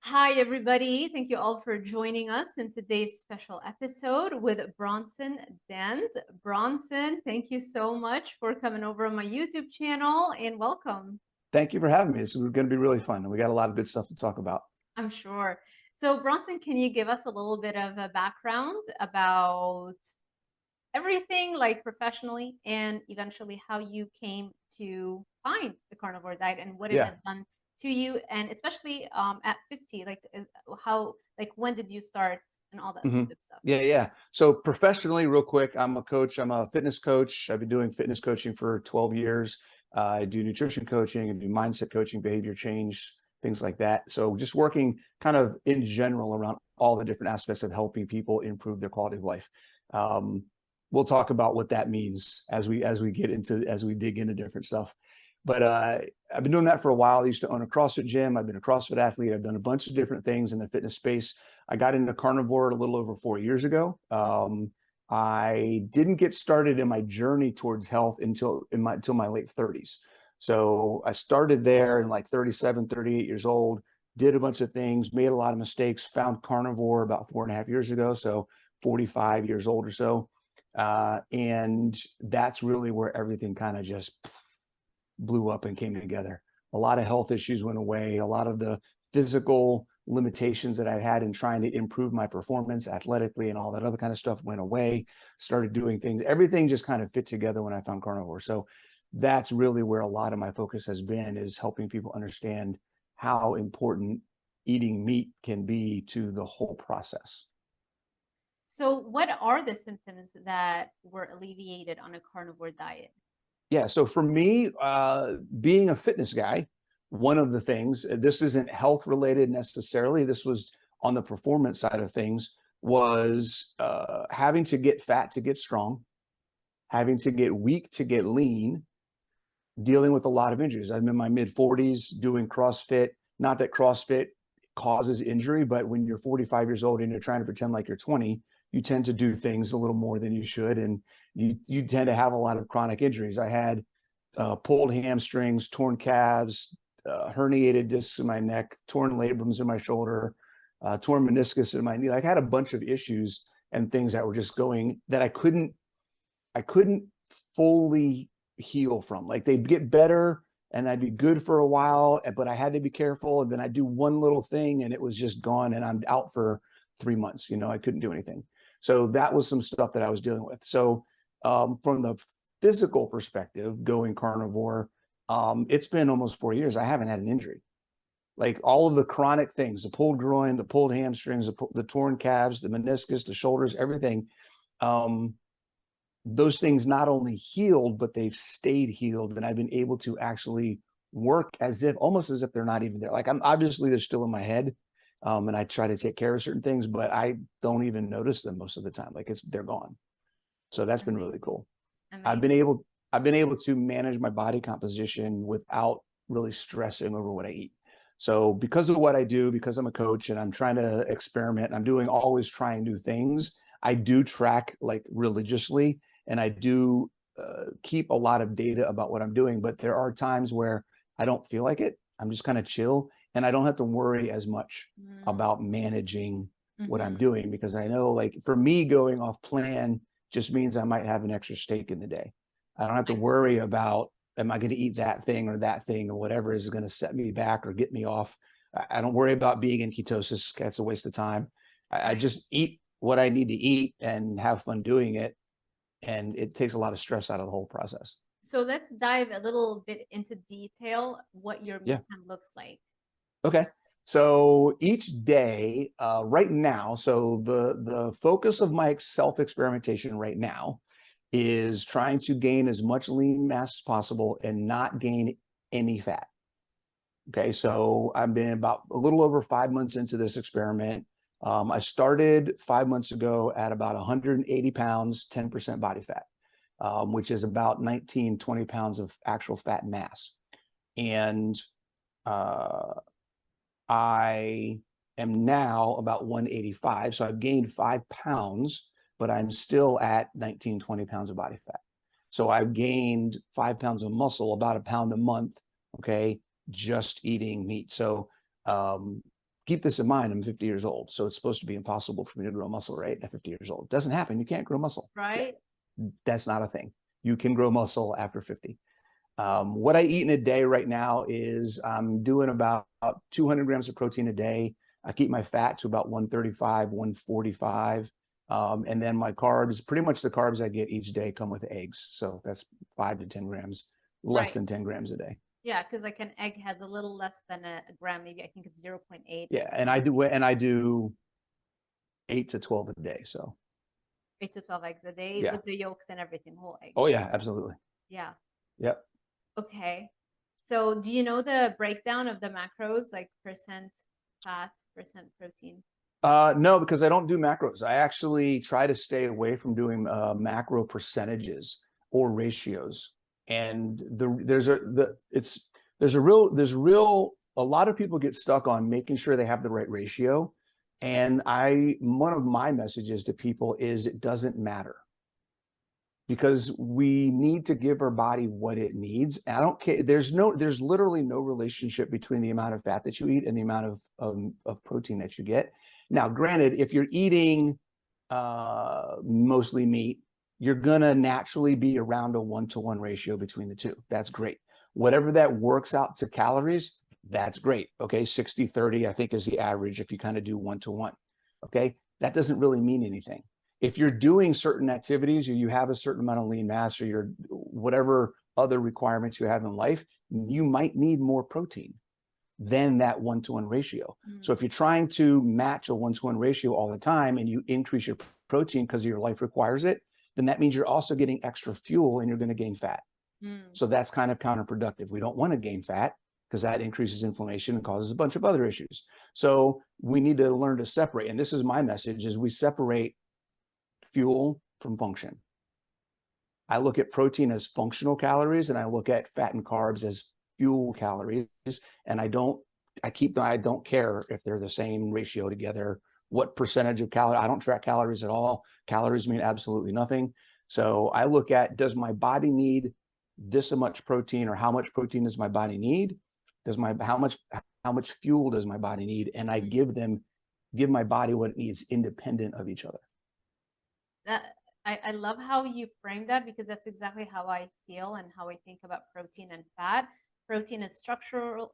Hi, everybody. Thank you all for joining us in today's special episode with Bronson Dant. Bronson, thank you so much for coming over on my YouTube channel and welcome. Thank you for having me. This is going to be really fun. And we got a lot of good stuff to talk about. I'm sure. So, Bronson, can you give us a little bit of a background about everything, like professionally, and eventually how you came to find the carnivore diet and what it Yeah. has done to you, and especially at 50, like how, like when did you start and all that hmm good stuff? Yeah. So professionally, real quick, I'm a coach. I'm a fitness coach. I've been doing fitness coaching for 12 years. I do nutrition coaching and do mindset coaching, behavior change, things like that. So just working kind of in general around all the different aspects of helping people improve their quality of life. Um, we'll talk about what that means as we dig into different stuff. But I've been doing that for a while. I used to own a CrossFit gym. I've been a CrossFit athlete. I've done a bunch of different things in the fitness space. I got into carnivore a little over 4 years ago. I didn't get started in my journey towards health until my late 30s. So I started there in like 37, 38 years old, did a bunch of things, made a lot of mistakes, found carnivore about 4.5 years ago. So 45 years old or so. And that's really where everything kind of just blew up and came together. A lot of health issues went away. A lot of the physical limitations that I had in trying to improve my performance athletically and all that other kind of stuff went away. Started doing things. Everything just kind of fit together when I found carnivore. So that's really where a lot of my focus has been, is helping people understand how important eating meat can be to the whole process. So, what are the symptoms that were alleviated on a carnivore diet? Yeah. So for me, being a fitness guy, one of the things, this isn't health related necessarily, this was on the performance side of things, was having to get fat to get strong, having to get weak to get lean, dealing with a lot of injuries. I'm in my mid 40s doing CrossFit. Not that CrossFit causes injury, but when you're 45 years old and you're trying to pretend like you're 20, you tend to do things a little more than you should. And you tend to have a lot of chronic injuries. I had pulled hamstrings, torn calves, herniated discs in my neck, torn labrums in my shoulder, torn meniscus in my knee. I had a bunch of issues and things that were just going that I couldn't fully heal from. Like they'd get better and I'd be good for a while, but I had to be careful. And then I'd do one little thing and it was just gone and I'm out for 3 months. I couldn't do anything. So that was some stuff that I was dealing with. So from the physical perspective, going carnivore, it's been almost 4 years. I haven't had an injury. Like all of the chronic things, the pulled groin, the pulled hamstrings, the torn calves, the meniscus, the shoulders, everything. Those things not only healed, but they've stayed healed. And I've been able to actually work almost as if they're not even there. Like they're still in my head. And I try to take care of certain things, but I don't even notice them most of the time. Like they're gone. So that's been really cool. I've been Amazing. able, I've been able to manage my body composition without really stressing over what I eat. So because of what I do, because I'm a coach and I'm trying to experiment, I'm always trying new things. I do track like religiously, and I do keep a lot of data about what I'm doing. But there are times where I don't feel like it. I'm just kind of chill, and I don't have to worry as much about managing what I'm Mm-hmm. doing, because I know, like, for me, going off plan just means I might have an extra steak in the day. I don't have to worry about, am I going to eat that thing or whatever is going to set me back or get me off. I don't worry about being in ketosis. That's a waste of time. I just eat what I need to eat and have fun doing it. And it takes a lot of stress out of the whole process. So let's dive a little bit into detail what your Yeah. meal plan looks like. Okay. So each day, right now, so the focus of my self-experimentation right now is trying to gain as much lean mass as possible and not gain any fat. Okay, so I've been about a little over 5 months into this experiment. I started 5 months ago at about 180 pounds, 10% body fat, which is about 19, 20 pounds of actual fat mass. And uh, I am now about 185. So I've gained 5 pounds, but I'm still at 19, 20 pounds of body fat. So I've gained 5 pounds of muscle, about a pound a month, okay, just eating meat. So keep this in mind, I'm 50 years old. So it's supposed to be impossible for me to grow muscle, right? At 50 years old. It doesn't happen. You can't grow muscle. Right. That's not a thing. You can grow muscle after 50. What I eat in a day right now is I'm doing about 200 grams of protein a day. I keep my fat to about 135, 145. And then my carbs, pretty much the carbs I get each day come with eggs. So that's 5 to 10 grams, less than 10 grams a day. Yeah, because like an egg has a little less than a gram, maybe I think it's 0.8. Yeah, and I do 8 to 12 a day. So 8 to 12 eggs a day yeah. with the yolks and everything, whole egg. Oh yeah, absolutely. Yeah. Yep. Okay. So do you know the breakdown of the macros, like percent fat, percent protein? No, because I don't do macros. I actually try to stay away from doing macro percentages or ratios. And there's a lot of people get stuck on making sure they have the right ratio. And one of my messages to people is it doesn't matter, because we need to give our body what it needs. I don't care. There's literally no relationship between the amount of fat that you eat and the amount of protein that you get. Now, granted, if you're eating mostly meat, you're gonna naturally be around a 1-to-1 ratio between the two. That's great. Whatever that works out to calories, that's great. Okay, 60-30, I think, is the average if you kind of do 1-to-1. Okay, that doesn't really mean anything. If you're doing certain activities, or you have a certain amount of lean mass, or your whatever other requirements you have in life, you might need more protein than that 1-to-1 ratio. So if you're trying to match a 1-to-1 ratio all the time and you increase your protein because your life requires it, then that means you're also getting extra fuel and you're going to gain fat. So that's kind of counterproductive. We don't want to gain fat because that increases inflammation and causes a bunch of other issues. So we need to learn to separate. And this is my message, is we separate fuel from function. I look at protein as functional calories, and I look at fat and carbs as fuel calories. And I don't care if they're the same ratio together, what percentage of calories. I don't track calories at all. Calories mean absolutely nothing. So I look at, does my body need this much protein, or how much protein does my body need? How much fuel does my body need? And I give my body what it needs independent of each other. I love how you frame that, because that's exactly how I feel and how I think about protein and fat. Protein is structural,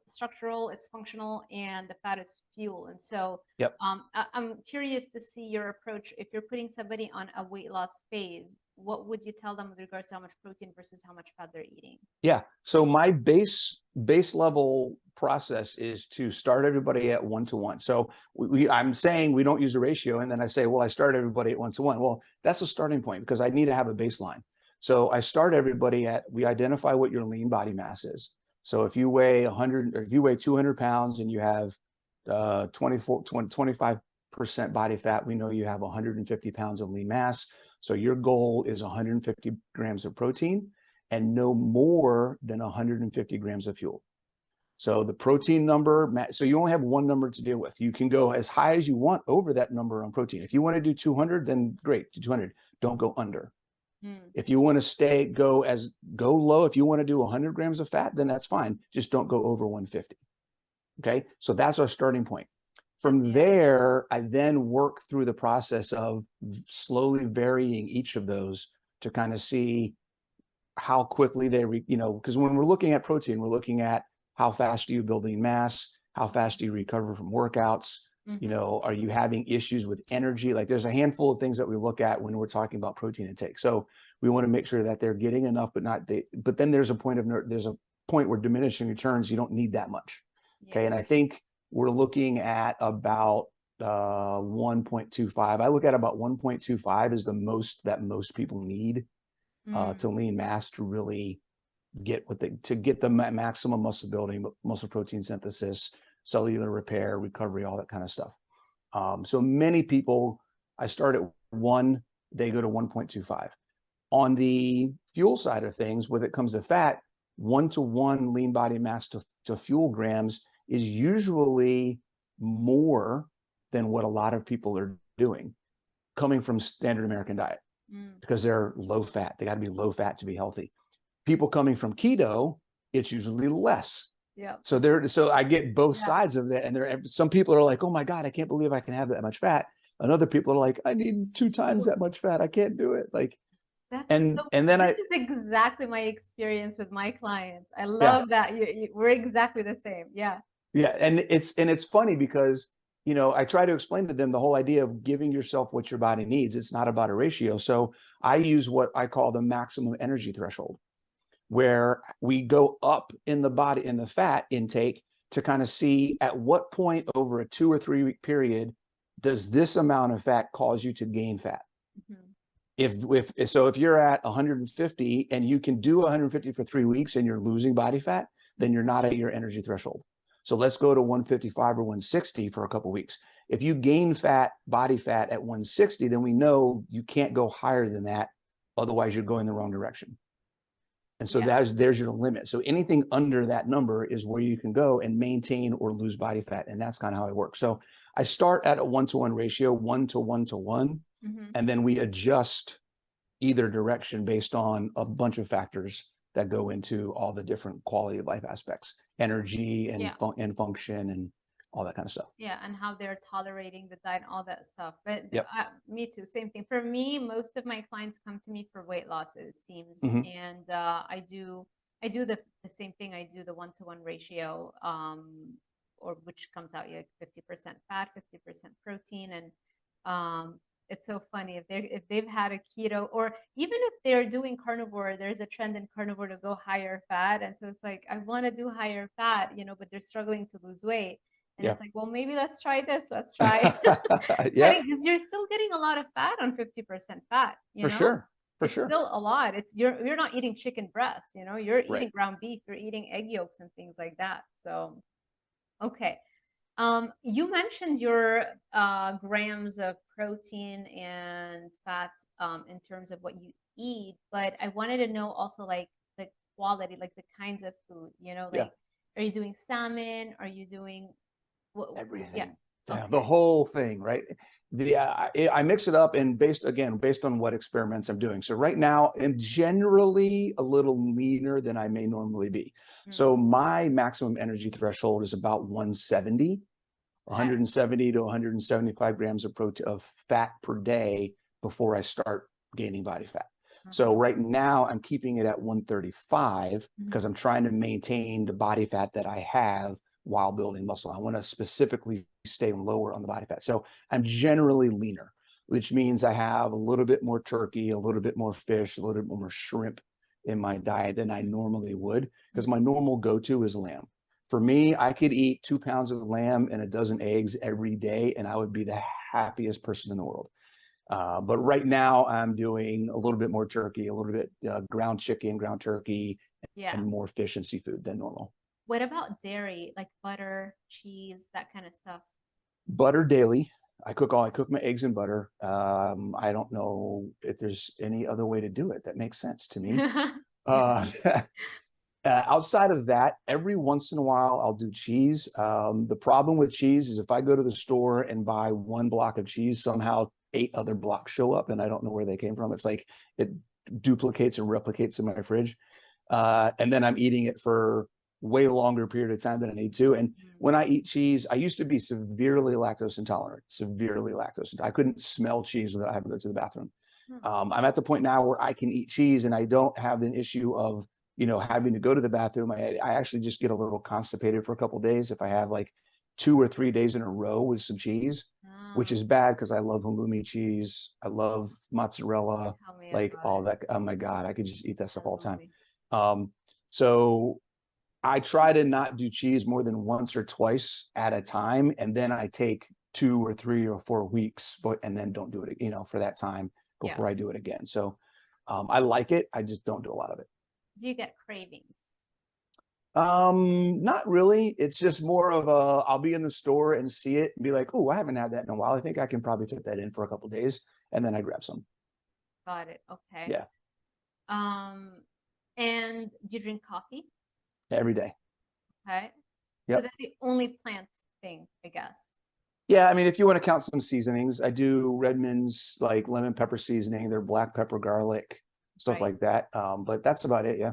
it's functional, and the fat is fuel. And so yep. I'm curious to see your approach. If you're putting somebody on a weight loss phase, what would you tell them with regards to how much protein versus how much fat they're eating? Yeah. So my base level process is to start everybody at 1-to-1. So I'm saying we don't use a ratio, and then I say, well, I start everybody at 1-to-1. Well, that's a starting point, because I need to have a baseline. So I start everybody we identify what your lean body mass is. So if you weigh 100, or if you weigh 200 pounds and you have 25% body fat, we know you have 150 pounds of lean mass. So your goal is 150 grams of protein and no more than 150 grams of fuel. So the protein number, so you only have one number to deal with. You can go as high as you want over that number on protein. If you want to do 200, then great, do 200. Don't go under. If you want to go low, if you want to do 100 grams of fat, then that's fine. Just don't go over 150. Okay, so that's our starting point. From there, I then work through the process of slowly varying each of those to kind of see how quickly they, because when we're looking at protein, we're looking at how fast do you build lean mass, how fast do you recover from workouts, are you having issues with energy? Like, there's a handful of things that we look at when we're talking about protein intake. So we want to make sure that they're getting enough, but then there's a point where diminishing returns, you don't need that much. Okay, and I think we're looking at about 1.25. I look at about 1.25 is the most that most people need to lean mass to really get the maximum muscle building, muscle protein synthesis, cellular repair, recovery, all that kind of stuff. So many people, I start at 1, they go to 1.25. On the fuel side of things, when it comes to fat, 1-to-1 lean body mass to fuel grams is usually more than what a lot of people are doing, coming from standard American diet, because they're low fat. They got to be low fat to be healthy. People coming from keto, it's usually less. Yeah. So I get both Yeah. sides of that. And some people are like, oh my God, I can't believe I can have that much fat. And other people are like, I need 2 times that much fat. I can't do it. Like, That's and so and funny. then This I is exactly my experience with my clients. I yeah, love that we're exactly the same. Yeah. yeah. And it's funny because, I try to explain to them the whole idea of giving yourself what your body needs. It's not about a ratio. So I use what I call the maximum energy threshold, where we go up in the body, in the fat intake, to kind of see at what point over a 2 or 3 week period does this amount of fat cause you to gain fat. Mhm. If you're at 150 and you can do 150 for 3 weeks and you're losing body fat, then you're not at your energy threshold. So let's go to 155 or 160 for a couple of weeks. If you gain body fat at 160, then we know you can't go higher than that. Otherwise, you're going the wrong direction. And so Yeah. there's your limit. So anything under that number is where you can go and maintain or lose body fat. And that's kind of how it works. So I start at a 1-to-1 ratio, 1-to-1-to-1, Mhm. and then we adjust either direction based on a bunch of factors that go into all the different quality of life aspects, energy and Yeah. and function and all that kind of stuff. Yeah, and how they're tolerating the diet and all that stuff. But Yep. me too, same thing. For me, most of my clients come to me for weight loss, it seems, Mm-hmm. and I do the same thing. I do the 1-to-1 ratio, or which comes out like 50% fat, 50% protein, and it's so funny if they've had a keto, or even if they're doing carnivore. There's a trend in carnivore to go higher fat, and so it's like I want to do higher fat, but they're struggling to lose weight. And Yeah. it's like, well, maybe let's try this. Let's try Yep. cutting, because you're still getting a lot of fat on 50% fat, For sure. For It's sure. still a lot. You're not eating chicken breast, you're Right. eating ground beef, you're eating egg yolks and things like that. So, okay. You mentioned your grams of protein and fat in terms of what you eat, but I wanted to know also like the quality, like the kinds of food, Yeah. like are you doing salmon? Are you doing yeah. Everything. Yeah, the Okay. whole thing, right? I mix it up and based on what experiments I'm doing. So right now, I'm generally a little leaner than I may normally be. Mm, So my maximum energy threshold is about 170, okay. 170 to 175 grams of protein of fat per day before I start gaining body fat. So Uh-huh. right now I'm keeping it at 135 because Mhm. I'm trying to maintain the body fat that I have while building muscle. I want to specifically stay lower on the body fat. So I'm generally leaner, which means I have a little bit more turkey, a little bit more fish, a little bit more shrimp in my diet than I normally would, because my Mhm. normal go-to is lamb. For me, I could eat 2 pounds of lamb and a dozen eggs every day, and I would be the happiest person in the world. But right now, I'm doing a little bit more turkey, a little bit ground chicken, ground turkey, Yeah. and more fish and seafood than normal. What about dairy, like butter, cheese, that kind of stuff? Butter daily. I cook my eggs in butter. I don't know if there's any other way to do it that makes sense to me. Yeah. Uh, outside of that, every once in a while, I'll do cheese. The problem with cheese is if I go to the store and buy one block of cheese, somehow 8 other blocks show up and I don't know where they came from. It's like it duplicates and replicates in my fridge. And then I'm eating it for way longer period of time than I need to. And Mm. when I eat cheese, I used to be severely lactose intolerant, severely lactose. I couldn't smell cheese without having to go to the bathroom. Hmm. I'm at the point now where I can eat cheese and I don't have an issue of having to go to the bathroom. I actually just get a little constipated for a couple of days if I have like 2 or 3 days in a row with some cheese, which Ah, is bad because I love halloumi cheese. I love mozzarella, tell me like about all it. that. Oh my God, I could just eat that stuff all the time. Halloumi. So I try to not do cheese more than once or twice at a time. And then I take 2 or 3 or 4 weeks, and then don't do it, for that time Yeah. before I do it again. So I like it. I just don't do a lot of it. Do you get cravings? Not really. It's just more of I'll be in the store and see it and be like, oh, I haven't had that in a while. I think I can probably fit that in for a couple of days. And then I grab some. Got it. Okay. Yeah. Um, and do you drink coffee? Every day. Okay. So Yep. that's the only plant thing, I guess. Yeah. I mean, if you want to count some seasonings, I do Redmond's like lemon pepper seasoning, their black pepper garlic, stuff Right. like that. But that's about it. Yeah.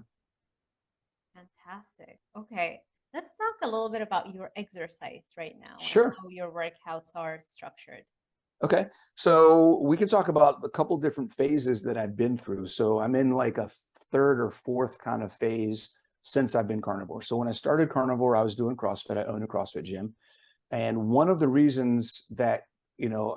Fantastic. Okay. Let's talk a little bit about your exercise right now and Sure. how your workouts are structured. Okay. So we can talk about a couple different phases that I've been through. So I'm in like a third or fourth kind of phase since I've been carnivore. So when I started carnivore, I was doing CrossFit. I own a CrossFit gym. And one of the reasons that, you know,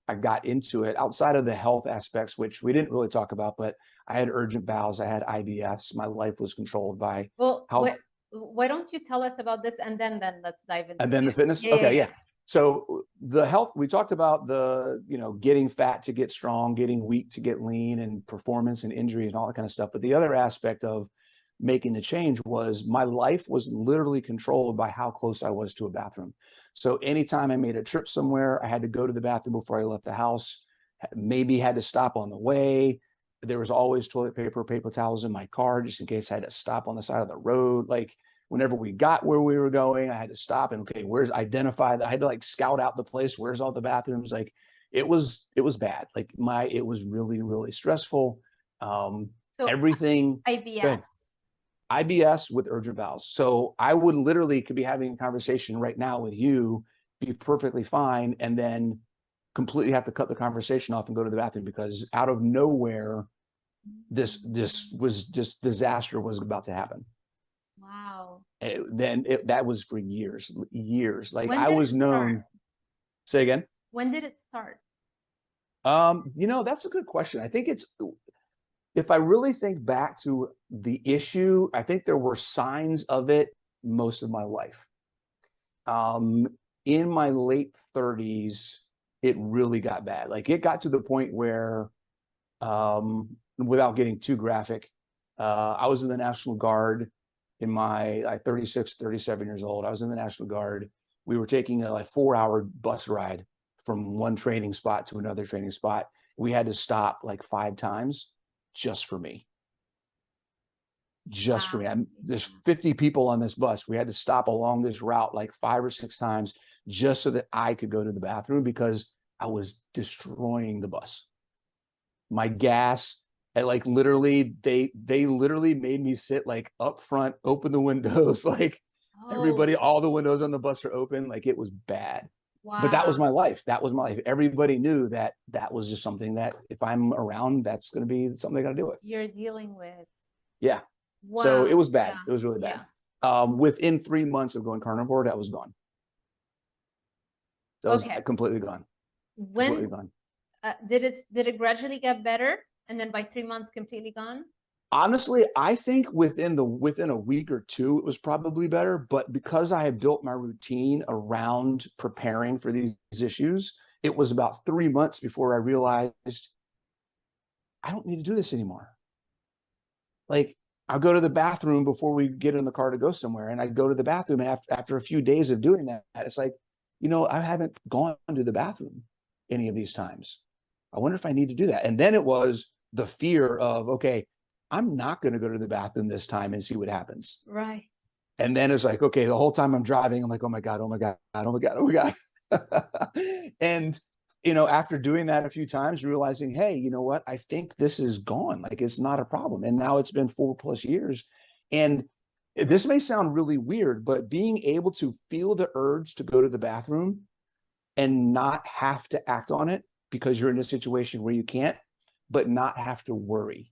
I got into it outside of the health aspects, which we didn't really talk about, but I had urgent bowels, I had IBS, my life was controlled by Well, how, why don't you tell us about this and then let's dive into and then the it. fitness. Yeah, yeah, Okay. yeah. Yeah. So the health, we talked about the, you know, getting fat to get strong, getting weak to get lean, and performance and injury and all that kind of stuff. But the other aspect of making the change was my life was literally controlled by how close I was to a bathroom. So anytime I made a trip somewhere, I had to go to the bathroom before I left the house, maybe had to stop on the way. There was always toilet paper, paper towels in my car, just in case I had to stop on the side of the road. Like whenever we got where we were going, I had to stop and, okay, where's identify that? I had to like scout out the place. Where's all the bathrooms? Like it was bad. Like it was really, really stressful. So Everything. Good. IBS. IBS with urgent bowels. So I would literally could be having a conversation right now with you, be perfectly fine, and then completely have to cut the conversation off and go to the bathroom because out of nowhere, this was just disaster was about to happen. Wow. That was for years. Like When I did was it start? known. Say again. When did it start? You know, that's a good question. I think it's if I really think back to the issue, I think there were signs of it most of my life. Um, in my late 30s, it really got bad. Like it got to the point where, without getting too graphic, I was in the National Guard in my like 36, 37 years old. I was in the National Guard. We were taking a like 4 hour bus ride from one training spot to another training spot. We had to stop like 5 times just for me. Just for Wow. me. There's 50 people on this bus. We had to stop along this route like 5 or 6 times just so that I could go to the bathroom because I was destroying the bus. My gas, like literally, they literally made me sit like up front, open the windows, like everybody, Oh, all the windows on the bus are open. Like it was bad. But that was wow. my life. That was my life. Everybody knew that that was just something that if I'm around, that's going to be something I got to deal with. You're dealing with. Yeah. So it Wow. was bad. Yeah. It was really bad. Yeah. Within 3 months of going carnivore, that was gone. That was Okay. completely gone. Completely When gone. did it gradually get better and then by 3 months completely gone? Honestly, I think within a week or two, it was probably better. But because I had built my routine around preparing for these issues, it was about 3 months before I realized I don't need to do this anymore. Like I'll go to the bathroom before we get in the car to go somewhere. And I go to the bathroom. And after a few days of doing that, it's like, you know, I haven't gone to the bathroom any of these times. I wonder if I need to do that. And then it was the fear of, okay, I'm not going to go to the bathroom this time and see what happens. Right. And then it's like, okay, the whole time I'm driving, I'm like, oh my God, oh my God, oh my God, oh my God. And, you know, after doing that a few times, realizing, hey, you know what? I think this is gone. Like it's not a problem. And now it's been 4+ years. And this may sound really weird, but being able to feel the urge to go to the bathroom and not have to act on it because you're in a situation where you can't, but not have to worry.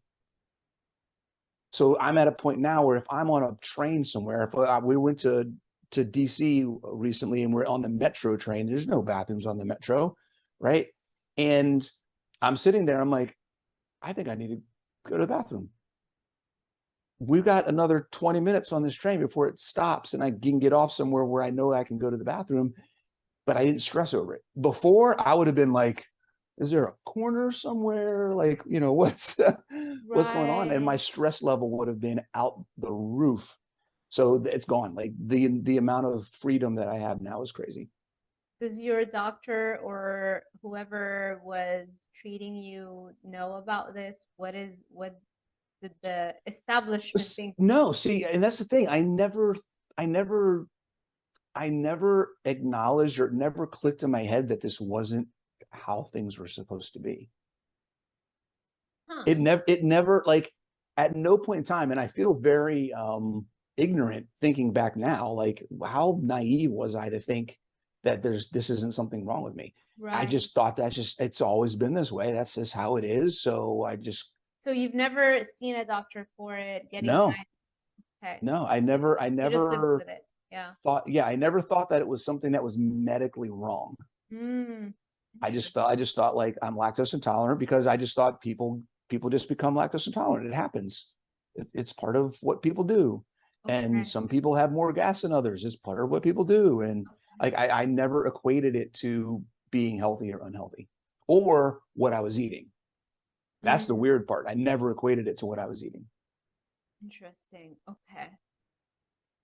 So I'm at a point now where if I'm on a train somewhere, if we went to DC recently and we're on the metro train, there's no bathrooms on the metro, right? And I'm sitting there, I'm like, I think I need to go to the bathroom. We've got another 20 minutes on this train before it stops and I can get off somewhere where I know I can go to the bathroom, but I didn't stress over it. Before I would have been like, is there a corner somewhere? Like, you know, what's going on? And my Right. stress level would have been out the roof. So it's gone. Like the amount of freedom that I have now is crazy. Does your doctor or whoever was treating you know about this? What did the establishment think? No, see, and that's the thing. I never, I never acknowledged or never clicked in my head that this wasn't how things were supposed to be. Huh. It never like at no point in time, and I feel very ignorant thinking back now, like how naive was I to think that this isn't something wrong with me. I Right. just thought it's always been this way. That's just how it is. So I just, So you've never seen a doctor for it, getting no, diagnosed. Okay. no, I You just lived never with it. Yeah. thought, yeah, I never thought that it was something that was medically wrong. Mm, I interesting. just thought like I'm lactose intolerant because I just thought people just become lactose intolerant. It happens. It's part of what people do. And Okay. some people have more gas than others. It's part of what people do. And like I never equated it to being healthy or unhealthy or what I was eating. That's the Mm, weird part. I never equated it to what I was eating. interesting. Okay.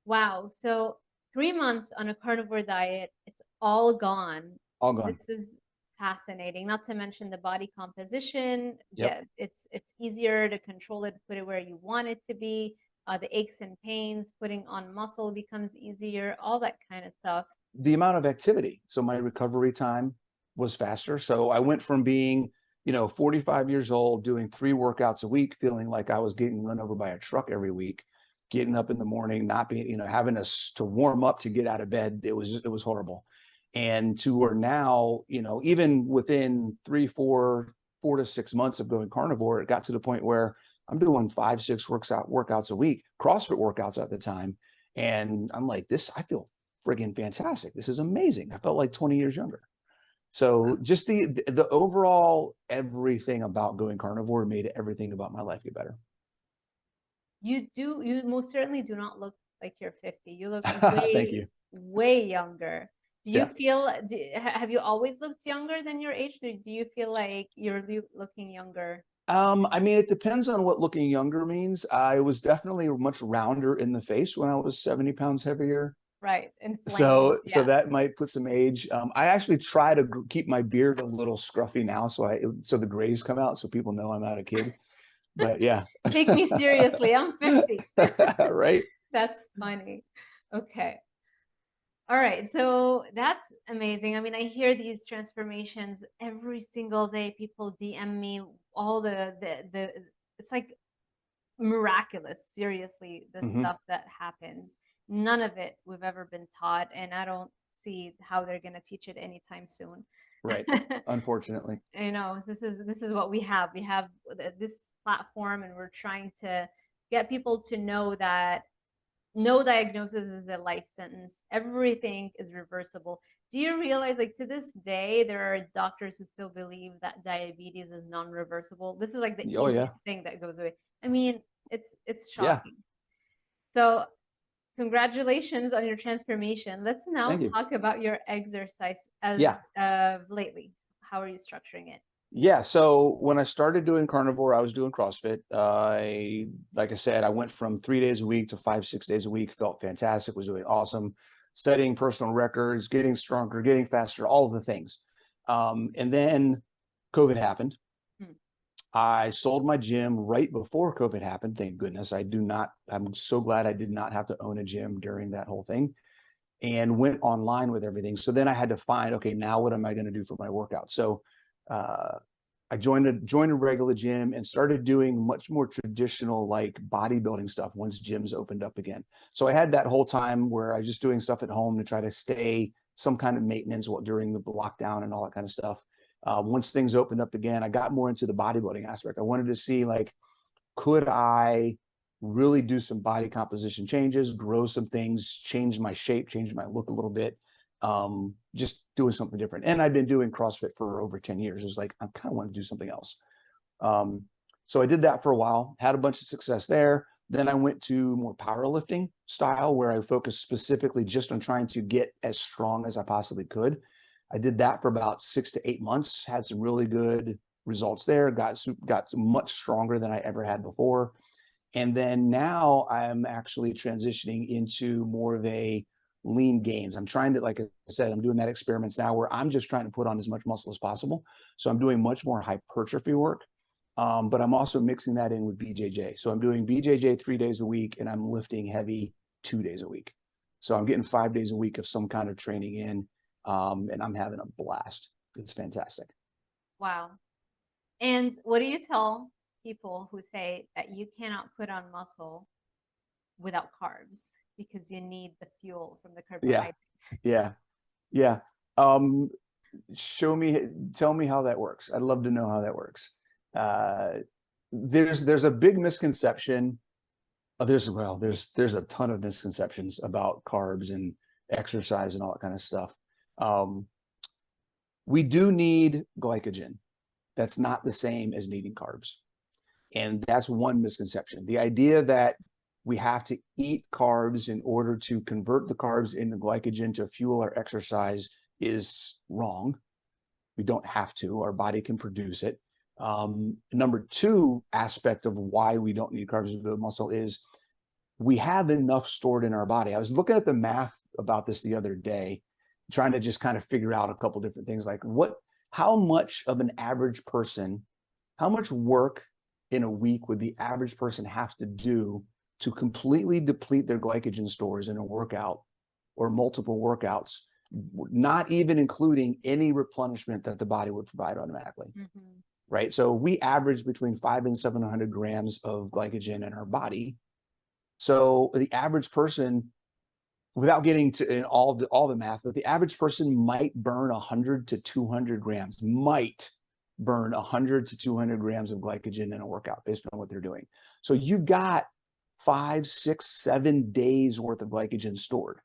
Wow. So 3 months on a carnivore diet, it's all gone. All This gone. is fascinating. Not to mention the body composition. Yep. It's easier to control it, put it where you want it to be. The aches and pains, putting on muscle becomes easier, all that kind of stuff. The amount of activity. So my recovery time was faster. So I went from being, 45 years old, doing 3 workouts a week, feeling like I was getting run over by a truck every week, getting up in the morning, not being, having to warm up to get out of bed. It was horrible. And to where now, even within 4 to 6 months of going carnivore, it got to the point where I'm doing 5, 6 workouts a week, CrossFit workouts at the time. And I'm like, I feel friggin' fantastic. This is amazing. I felt like 20 years younger. So just the overall everything about going carnivore made everything about my life get better. You most certainly do not look like you're 50. You look Thank way, you. way younger. Do you Yeah. feel, have you always looked younger than your age? Do you feel like you're looking younger? I mean, it depends on what looking younger means. I was definitely much rounder in the face when I was 70 pounds heavier. Right. Inflamed. So Yeah. that might put some age. I actually try to keep my beard a little scruffy now, so the grays come out, so people know I'm not a kid. But yeah, Take me seriously. I'm 50. right. That's funny. Okay. All right. So that's amazing. I mean, I hear these transformations every single day. People DM me all the it's like miraculous, seriously, the Hmm. stuff that happens. None of it we've ever been taught, and I don't see how they're going to teach it anytime soon. Right. Unfortunately. This is what we have. We have this platform, and we're trying to get people to know that no diagnosis is a life sentence. Everything is reversible. Do you realize, like, to this day, there are doctors who still believe that diabetes is non-reversible? This is like the Oh yeah. easiest thing that goes away. I mean, it's Yeah. shocking. So, congratulations on your transformation. Let's now Thank you. talk about your exercise as Yeah. of lately. How are you structuring it? Yeah. So when I started doing carnivore, I was doing CrossFit. Like I said, I went from 3 days a week to 5, 6 days a week. Felt fantastic. Was doing awesome, setting personal records, getting stronger, getting faster, all of the things. And then COVID happened. Hmm. I sold my gym right before COVID happened. Thank goodness. I'm so glad I did not have to own a gym during that whole thing and went online with everything. So then I had to find, okay, now what am I going to do for my workout? So uh, I joined a regular gym and started doing much more traditional like bodybuilding stuff once gyms opened up again. So I had that whole time where I was just doing stuff at home to try to stay some kind of maintenance during the lockdown and all that kind of stuff. Once things opened up again, I got more into the bodybuilding aspect. I wanted to see like, could I really do some body composition changes, grow some things, change my shape, change my look a little bit, just doing something different. And I've been doing CrossFit for over 10 years. It's like, I kind of want to do something else. Um, so I did that for a while, had a bunch of success there. Then I went to more powerlifting style where I focused specifically just on trying to get as strong as I possibly could. I did that for about 6 to 8 months, had some really good results there, got much stronger than I ever had before. And then now I'm actually transitioning into more of a lean gains. I'm trying to, like I said, I'm doing that experiments now where I'm just trying to put on as much muscle as possible. So I'm doing much more hypertrophy work. But I'm also mixing that in with BJJ. So I'm doing BJJ 3 days a week and I'm lifting heavy 2 days a week. So I'm getting 5 days a week of some kind of training in, and I'm having a blast. It's fantastic. Wow. And what do you tell people who say that you cannot put on muscle without carbs because you need the fuel from the Yeah. carbohydrates. Yeah. Yeah. Um, tell me how that works. I'd love to know how that works. Uh, there's a big misconception. There's a ton of misconceptions about carbs and exercise and all that kind of stuff. Um, we do need glycogen. That's not the same as needing carbs. And that's one misconception. The idea that we have to eat carbs in order to convert the carbs into glycogen to fuel our exercise is wrong. We don't have to. Our body can produce it. Number two aspect of why we don't need carbs to build muscle is we have enough stored in our body. I was looking at the math about this the other day, trying to just kind of figure out a couple different things like how much of an average person, how much work in a week would the average person have to do to completely deplete their glycogen stores in a workout or multiple workouts, not even including any replenishment that the body would provide automatically. Mm-hmm. Right. So we average between 500 and 700 grams of glycogen in our body. So the average person, without getting to all the math, but the average person might burn 100 to 200 grams, might burn 100 to 200 grams of glycogen in a workout based on what they're doing. So you've got 5, 6, 7 days worth of glycogen stored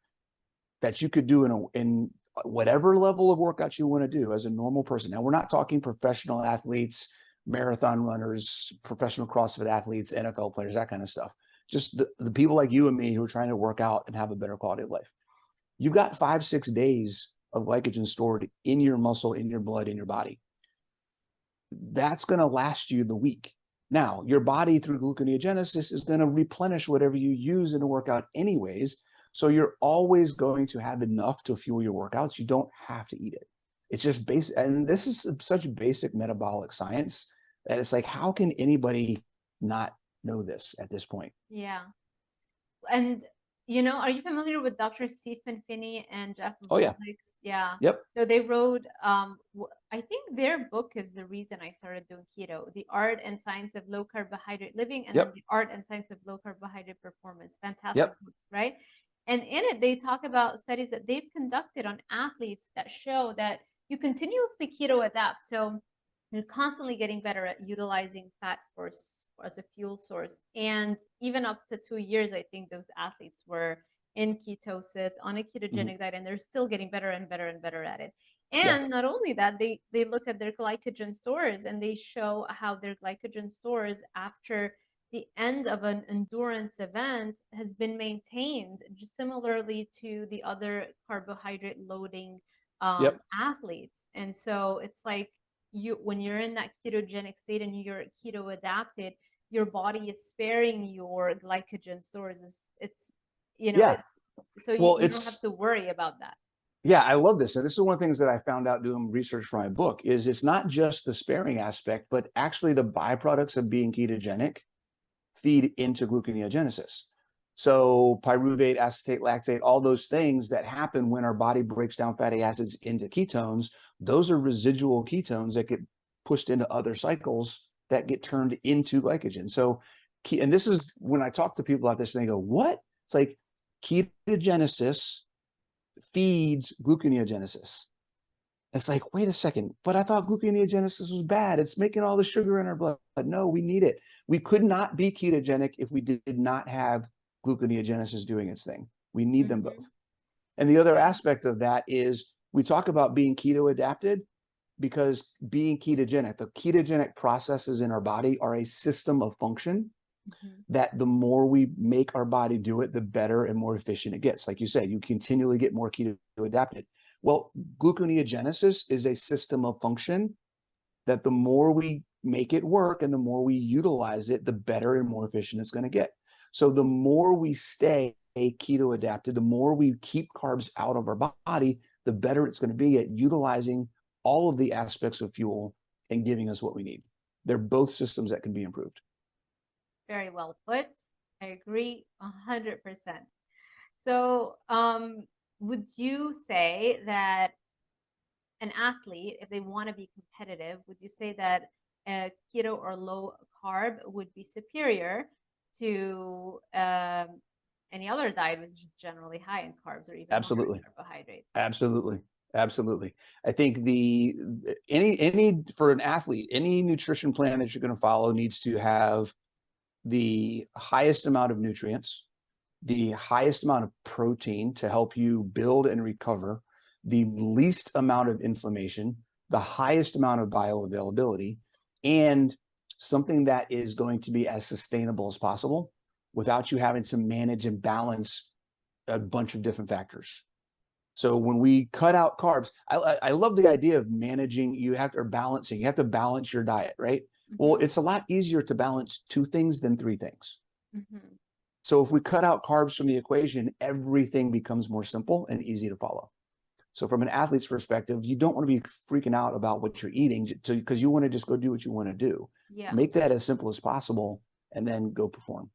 that you could do in whatever level of workout you want to do as a normal person. Now, we're not talking professional athletes, marathon runners, professional CrossFit athletes, NFL players, that kind of stuff. Just the people like you and me who are trying to work out and have a better quality of life. You've got 5, 6 days of glycogen stored in your muscle, in your blood, in your body. That's going to last you the week. Now, your body through gluconeogenesis is going to replenish whatever you use in a workout anyways. So you're always going to have enough to fuel your workouts. You don't have to eat it. It's just basic. And this is such basic metabolic science that it's like, how can anybody not know this at this point? Yeah. And are you familiar with Dr. Stephen Finney and Jeff Oh, yeah. Volnick? Yeah. Yep. So they wrote, I think their book is the reason I started doing keto, The Art and Science of Low Carbohydrate Living, and then Yep. The Art and Science of Low Carbohydrate Performance. Fantastic Yep. books, right? And in it, they talk about studies that they've conducted on athletes that show that you continuously keto adapt. So you're constantly getting better at utilizing fat as a fuel source. And even up to 2 years, I think those athletes were in ketosis on a ketogenic diet, and they're still getting better and better and better at it. And Yeah. not only that, they look at their glycogen stores and they show how their glycogen stores after the end of an endurance event has been maintained just similarly to the other carbohydrate loading Yep. athletes. And so it's like when you're in that ketogenic state and you're keto adapted, your body is sparing your glycogen stores. It's Yeah. so Well, you don't have to worry about that. yeah, I love this. And this is one of the things that I found out doing research for my book is it's not just the sparing aspect, but actually the byproducts of being ketogenic feed into gluconeogenesis. So pyruvate, acetate, lactate, all those things that happen when our body breaks down fatty acids into ketones, those are residual ketones that get pushed into other cycles that get turned into glycogen. So, and this is when I talk to people about this, and they go, what? It's like ketogenesis feeds gluconeogenesis. It's like, wait a second, but I thought gluconeogenesis was bad. It's making all the sugar in our blood. No, we need it. We could not be ketogenic if we did not have gluconeogenesis doing its thing. We need them both. And the other aspect of that is we talk about being keto adapted because being ketogenic, the ketogenic processes in our body are a system of function that the more we make our body do it, the better and more efficient it gets. Like you said, you continually get more keto adapted. Well, gluconeogenesis is a system of function that the more we make it work and the more we utilize it, the better and more efficient it's going to get. So the more we stay keto adapted, the more we keep carbs out of our body, the better it's going to be at utilizing all of the aspects of fuel and giving us what we need. They're both systems that can be improved. Very well put. I agree 100%. So, would you say that an athlete, if they want to be competitive, would you say that a keto or low carb would be superior to any other diet was just generally high in carbs or even lower in Absolutely. carbohydrates. Absolutely. Absolutely. I think any for an athlete, any nutrition plan that you're going to follow needs to have the highest amount of nutrients, the highest amount of protein to help you build and recover, the least amount of inflammation, the highest amount of bioavailability, and something that is going to be as sustainable as possible without you having to manage and balance a bunch of different factors. So when we cut out carbs, I love the idea of managing, or balancing, you have to balance your diet, right? Well, it's a lot easier to balance 2 things than 3 things. So if we cut out carbs from the equation, everything becomes more simple and easy to follow. So from an athlete's perspective, you don't want to be freaking out about what you're eating because you want to just go do what you want to do. Yeah. Make that as simple as possible and then go perform.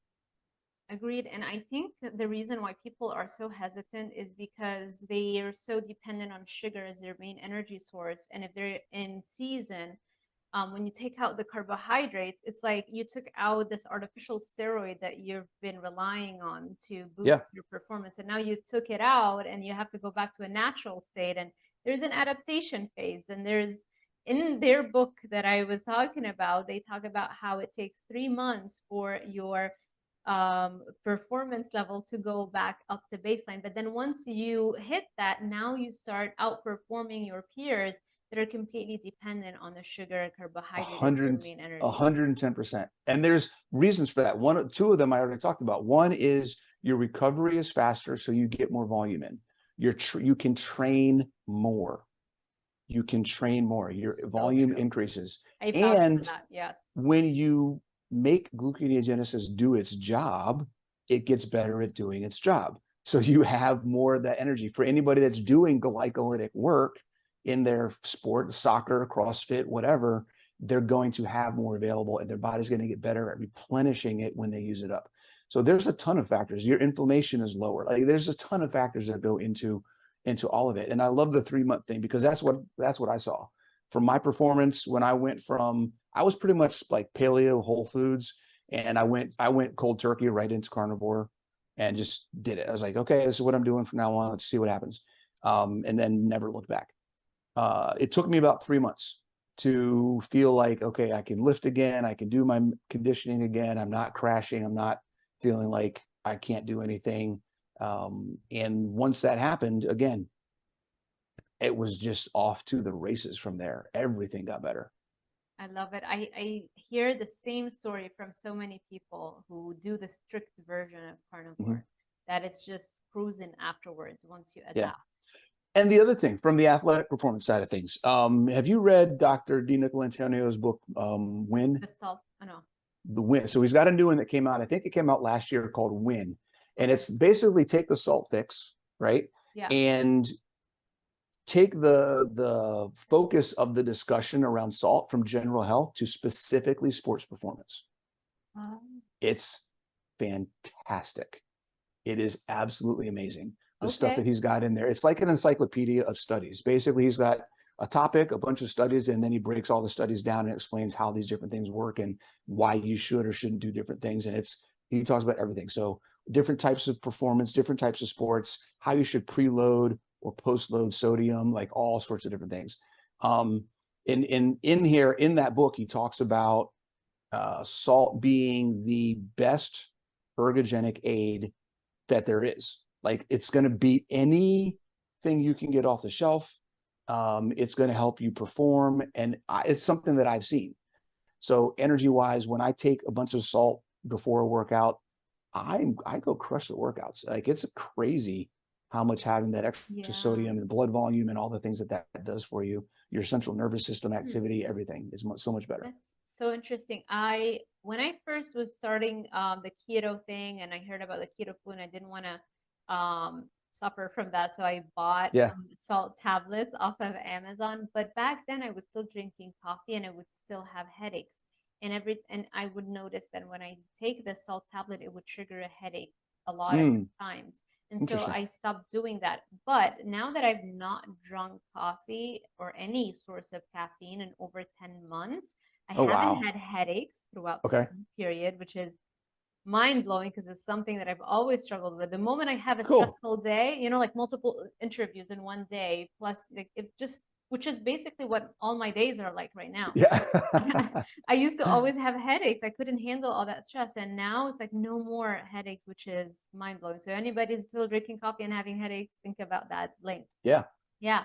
Agreed. And I think the reason why people are so hesitant is because they are so dependent on sugar as their main energy source. And if they're in season, when you take out the carbohydrates, it's like you took out this artificial steroid that you've been relying on to boost your performance. And now you took it out and you have to go back to a natural state. And there's an adaptation phase. And there's in their book that I was talking about, they talk about how it takes 3 months for your performance level to go back up to baseline. But then once you hit that, now you start outperforming your peers that are completely dependent on the sugar and carbohydrate as their main energy. 110%. And there's reasons for that. 2 of them I already talked about. One is your recovery is faster, so you get more volume in. You can train more. You can train more. Your volume increases. And yes, when you make gluconeogenesis do its job, it gets better at doing its job. So you have more of that energy. For anybody that's doing glycolytic work in their sport, soccer, CrossFit, whatever, they're going to have more available and their body's going to get better at replenishing it when they use it up. So there's a ton of factors. Your inflammation is lower. Like there's a ton of factors that go into all of it. And I love the 3-month thing because that's what I saw. For my performance, when I was pretty much like paleo whole foods, and I went cold turkey right into carnivore and just did it. I was like, okay, this is what I'm doing from now on. Let's see what happens. And then never looked back. It took me about 3 months to feel like, okay, I can lift again. I can do my conditioning again. I'm not crashing. I'm not feeling like I can't do anything. And once that happened, again, it was just off to the races from there. Everything got better. I love it. I hear the same story from so many people who do the strict version of carnivore, that it's just cruising afterwards once you adapt. Yeah. And the other thing from the athletic performance side of things, have you read Dr. D. Nicolantonio's book, Win? The salt, no. The Win. So he's got a new one that came out. I think it came out last year called Win. And it's basically take the salt fix, right? Yeah. And take the focus of the discussion around salt from general health to specifically sports performance. It's fantastic. It is absolutely amazing. The stuff that he's got in there. It's like an encyclopedia of studies. Basically, he's got a topic, a bunch of studies, and then he breaks all the studies down and explains how these different things work and why you should or shouldn't do different things. And he talks about everything. So different types of performance, different types of sports, how you should preload or post-load sodium, like all sorts of different things. In here, in that book, he talks about salt being the best ergogenic aid that there is. Like it's going to beat anything you can get off the shelf. It's going to help you perform. And it's something that I've seen. So energy wise, when I take a bunch of salt before a workout, I go crush the workouts. Like it's crazy how much having that extra sodium and blood volume and all the things that does for you, your central nervous system activity, everything is so much better. That's so interesting. When I first was starting the keto thing and I heard about the keto flu and I didn't want to suffer from that. So I bought some salt tablets off of Amazon. But back then I was still drinking coffee and I would still have headaches. And I would notice that when I take the salt tablet, it would trigger a headache a lot of times. And so I stopped doing that. But now that I've not drunk coffee or any source of caffeine in over 10 months, I haven't had headaches throughout the period, which is mind blowing because it's something that I've always struggled with. The moment I have a Cool. stressful day, like multiple interviews in one day, plus like it just, which is basically what all my days are like right now. Yeah. I used to always have headaches. I couldn't handle all that stress. And now it's like no more headaches, which is mind blowing. So anybody's still drinking coffee and having headaches, think about that link. Yeah. Yeah.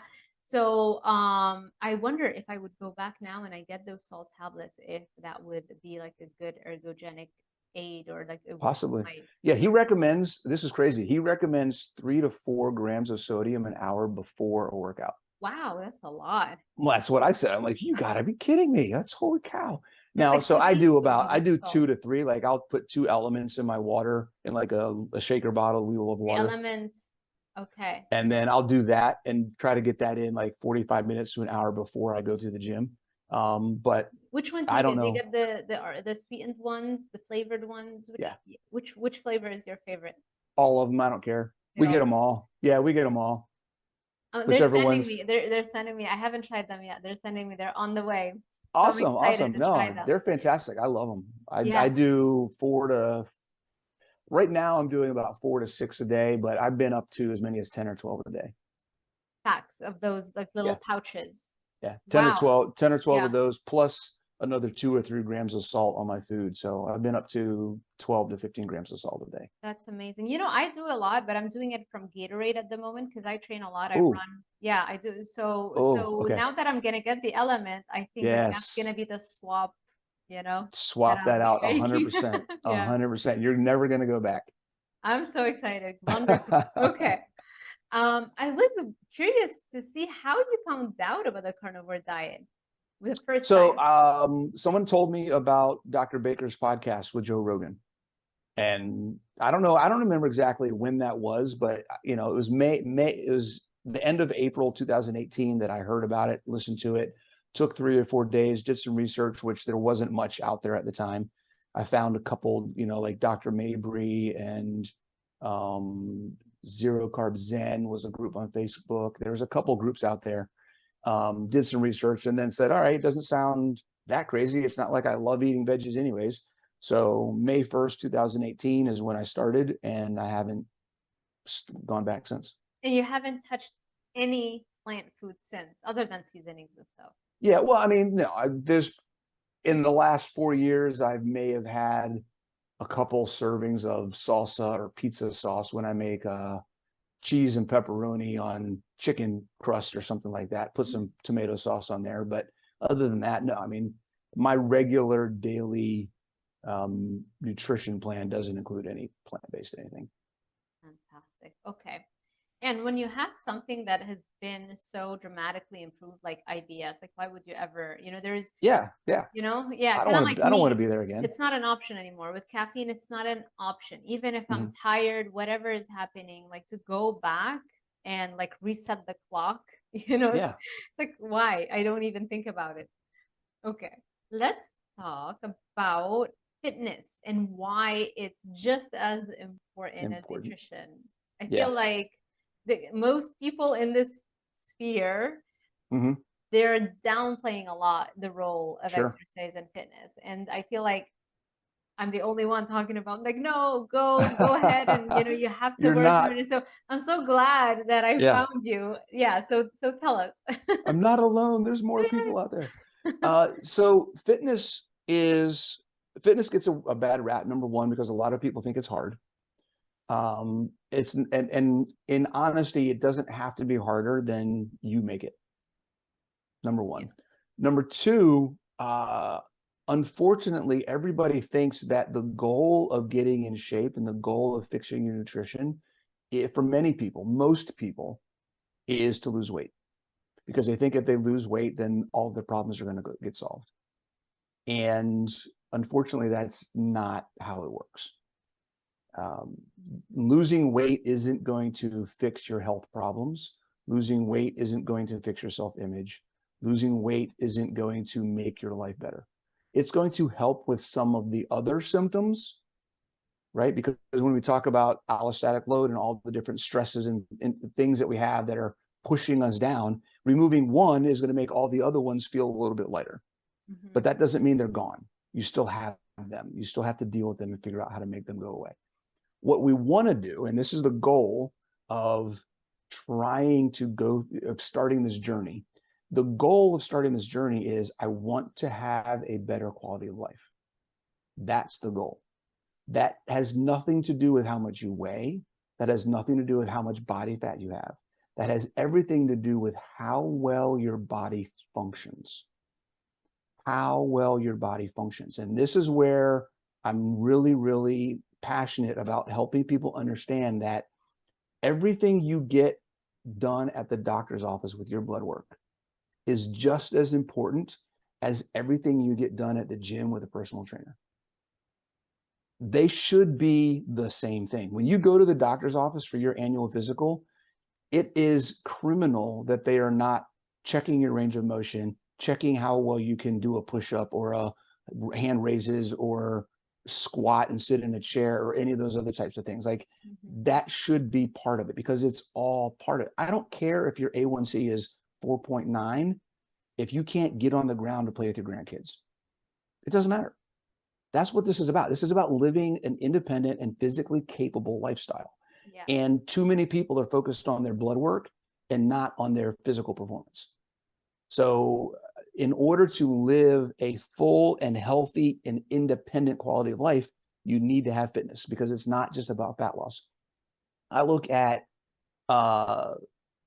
So I wonder if I would go back now and I get those salt tablets, if that would be like a good ergogenic aid, or like it Possibly. might. Yeah. He recommends, this is crazy. He recommends 3 to 4 grams of sodium an hour before a workout. Wow, that's a lot. Well, that's what I said. I'm like, you gotta be kidding me. That's holy cow. It's Now, like so I do salt. 2 to 3. Like I'll put 2 elements in my water in like a shaker bottle, a little of The water. elements. Okay. And then I'll do that and try to get that in like 45 minutes to an hour before I go to the gym. But Which ones do I you don't get? Do you know. get the sweetened ones, the flavored ones? Yeah, Which flavor is your favorite? all of them. I don't care. They We get all. them all. Yeah, we get them all. They're Whichever sending ones. me. They're sending me. I haven't tried them yet. They're sending me. They're on the way. So I'm Awesome. excited Awesome. to try No, them. they're fantastic. I love them. I Yeah. do 4 to, right now I'm doing about 4 to 6 a day, but I've been up to as many as 10 or 12 a day. Packs of those like Yeah. little pouches. Yeah. 10 or Wow. 12, 10 or 12 Yeah. of those, plus another 2 or 3 grams of salt on my food. So I've been up to 12 to 15 grams of salt a day. That's amazing. I do a lot, but I'm doing it from Gatorade at the moment because I train a lot. I Oh, run. Yeah, I do. So oh, so okay. now that I'm gonna get the elements, I think that that's Yes. gonna be the swap, that Swap I'll that be out making. 100%. Yeah. 100%. You're never going to go back. I'm so excited. Wonderful. Okay. I was curious to see how you found out about the carnivore diet the first So, time. someone told me about Dr. Baker's podcast with Joe Rogan. And I don't know, I don't remember exactly when that was, but it was it was the end of April 2018 that I heard about it, listened to it, took 3 or 4 days, did some research, which there wasn't much out there at the time. I found a couple, like Dr. Mabry and Zero Carb Zen was a group on Facebook. There was a couple groups out there. Did some research and then said, all right, it doesn't sound that crazy. It's not like I love eating veggies anyways. So May 1st, 2018 is when I started, and I haven't gone back since. And you haven't touched any plant food since, other than seasonings and stuff. Yeah, well, I mean, no, there's in the last 4 years, I may have had a couple servings of salsa or pizza sauce when I make cheese and pepperoni on chicken crust or something like that. Put some tomato sauce on there, but other than that, no. I mean, my regular daily nutrition plan doesn't include any plant-based anything. Fantastic. Okay. And when you have something that has been so dramatically improved, like IBS, like why would you ever, there's, Yeah. yeah, I don't kind of want like to. I don't want to me. be there again. It's not an option anymore. With caffeine, it's not an option. Even if I'm Mm-hmm. tired, whatever is happening, like to go back and like reset the clock, Yeah. it's like, why? I don't even think about it. Okay. Let's talk about fitness and why it's just as important as Important. nutrition. I Yeah. feel like most people in this sphere, Mm-hmm. they're downplaying a lot the role of Sure. exercise and fitness. And I feel like I'm the only one talking about like, no, go ahead and you have to You're work on not. it. So I'm so glad that I Yeah. found you. Yeah. So tell us. I'm not alone. There's more people out there. So fitness gets a bad rap, number one, because a lot of people think it's hard. It's and in honesty, it doesn't have to be harder than you make it. Number one. Yeah. Number two, unfortunately, everybody thinks that the goal of getting in shape and the goal of fixing your nutrition, for many people, most people, is to lose weight, because they think if they lose weight, then all of their problems are going to get solved. And unfortunately, that's not how it works. Losing weight isn't going to fix your health problems. Losing weight isn't going to fix your self-image. Losing weight isn't going to make your life better. It's going to help with some of the other symptoms, right? Because when we talk about allostatic load and all the different stresses and things that we have that are pushing us down, removing one is going to make all the other ones feel a little bit lighter. Mhm. But that doesn't mean they're gone. You still have them. You still have to deal with them and figure out how to make them go away. What we want to do, and this is the goal of starting this journey. The goal of starting this journey is I want to have a better quality of life. That's the goal. That has nothing to do with how much you weigh. That has nothing to do with how much body fat you have. That has everything to do with how well your body functions. How well your body functions. And this is where I'm really, really passionate about helping people understand that everything you get done at the doctor's office with your blood work is just as important as everything you get done at the gym with a personal trainer. They should be the same thing. When you go to the doctor's office for your annual physical, it is criminal that they are not checking your range of motion, checking how well you can do a push-up or a hand raises or squat and sit in a chair or any of those other types of things. Like that should be part of it because it's all part of it. I don't care if your A1C is 4.9 if you can't get on the ground to play with your grandkids. It doesn't matter. That's what this is about. This is about living an independent and physically capable lifestyle. Yeah. And too many people are focused on their blood work and not on their physical performance. So in order to live a full and healthy and independent quality of life, you need to have fitness because it's not just about fat loss. I look at all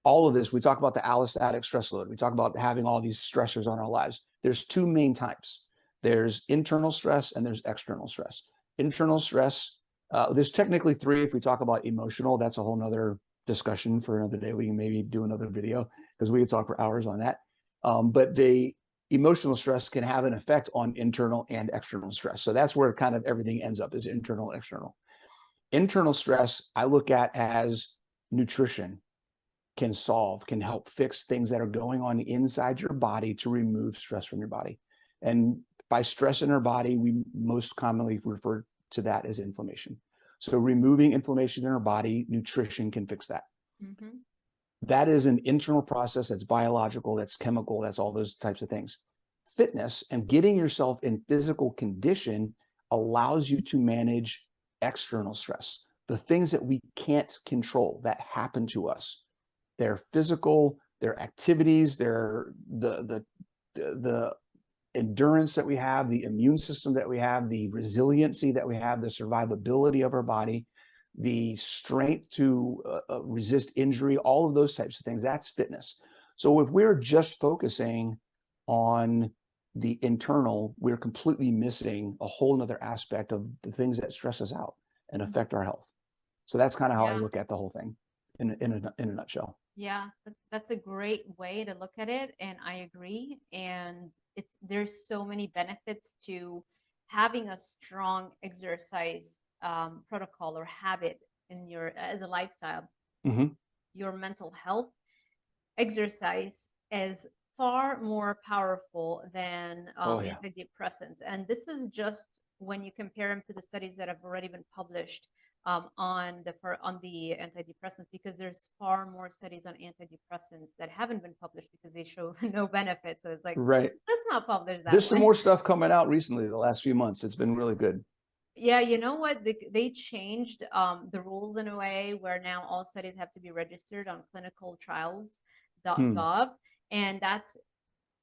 of this. We talk about the allostatic stress load. We talk about having all these stressors on our lives. There's two main types. There's internal stress and there's external stress. Internal stress, there's technically three. If we talk about emotional, that's a whole nother discussion for another day. We can maybe do another video because we could talk for hours on that. But the emotional stress can have an effect on internal and external stress. So that's where kind of everything ends up is internal, external. Internal stress, I look at as nutrition can help fix things that are going on inside your body to remove stress from your body. And by stress in our body, we most commonly refer to that as inflammation. So removing inflammation in our body, nutrition can fix that. Mm-hmm. That is an internal process that's biological, that's chemical, that's all those types of things. Fitness and getting yourself in physical condition allows you to manage external stress, the things that we can't control that happen to us. They're physical, they're activities, they're the endurance that we have, the immune system that we have, the resiliency that we have, the survivability of our body, the strength to resist injury, all of those types of things. That's fitness. So if we're just focusing on the internal, we're completely missing a whole nother aspect of the things that stress us out and affect our health. So that's kind of how I look at the whole thing in a nutshell. Yeah, that's a great way to look at it. And I agree. And there's so many benefits to having a strong exercise protocol or habit in as a lifestyle. Mm-hmm. Your mental health exercise is far more powerful than antidepressants. And this is just when you compare them to the studies that have already been published on the antidepressants, because there's far more studies on antidepressants that haven't been published because they show no benefit. So it's like, right, let's not publish that. There's some more stuff coming out recently, the last few months. It's been really good. Yeah, you know what? They changed the rules in a way where now all studies have to be registered on clinicaltrials.gov. And that's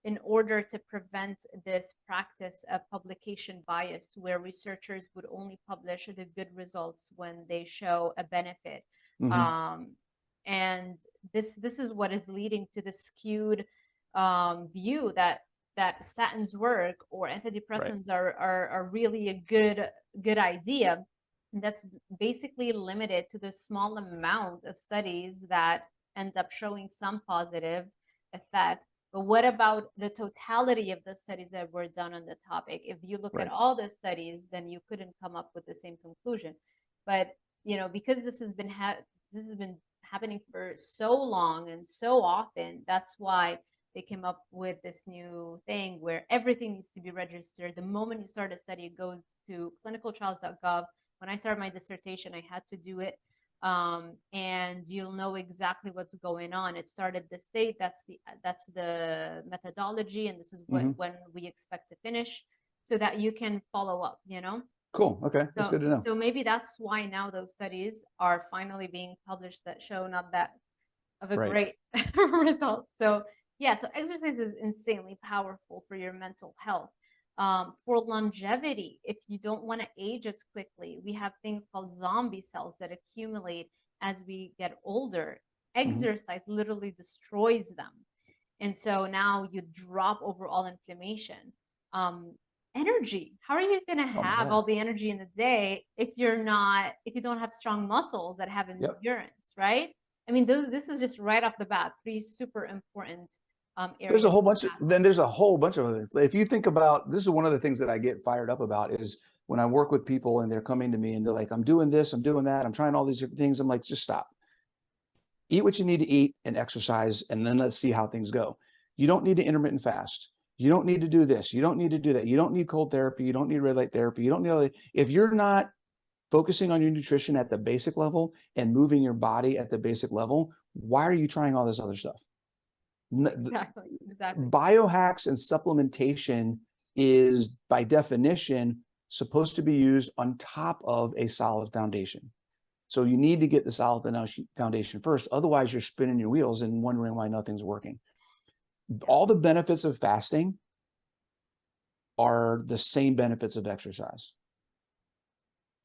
in order to prevent this practice of publication bias, where researchers would only publish the good results when they show a benefit. Mm-hmm. And this is what is leading to the skewed view that statins work or antidepressants are really a good idea. And that's basically limited to the small amount of studies that end up showing some positive effect. But what about the totality of the studies that were done on the topic? If you look at all the studies, then you couldn't come up with the same conclusion. But because this has been happening for so long and so often, that's why they came up with this new thing where everything needs to be registered. The moment you start a study, it goes to clinicaltrials.gov. When I started my dissertation, I had to do it. And you'll know exactly what's going on. It started this date, that's the methodology, and this is when we expect to finish. so that you can follow up, Cool. Okay. That's good to know. So maybe that's why now those studies are finally being published that show not that of a Right. great result. So yeah, so exercise is insanely powerful for your mental health. For longevity, if you don't want to age as quickly, we have things called zombie cells that accumulate as we get older. Exercise literally destroys them. And so now you drop overall inflammation. Um, Energy. How are you going to Oh my have God. all the energy in the day if you don't have strong muscles that have Yep. endurance, right? I mean, this is just right off the bat, three super important There's areas a whole to bunch of, have. then there's a whole bunch of other things. If you think about, this is one of the things that I get fired up about is when I work with people and they're coming to me and they're like, I'm doing this, I'm doing that, I'm trying all these different things. I'm like, just stop. Eat what you need to eat and exercise, and then let's see how things go. You don't need to intermittent fast. You don't need to do this. You don't need to do that. You don't need cold therapy. You don't need red light therapy. You don't need all that. If you're not focusing on your nutrition at the basic level and moving your body at the basic level, why are you trying all this other stuff? Exactly. Biohacks and supplementation is by definition supposed to be used on top of a solid foundation. So you need to get the solid foundation first. Otherwise, you're spinning your wheels and wondering why nothing's working. All the benefits of fasting are the same benefits of exercise.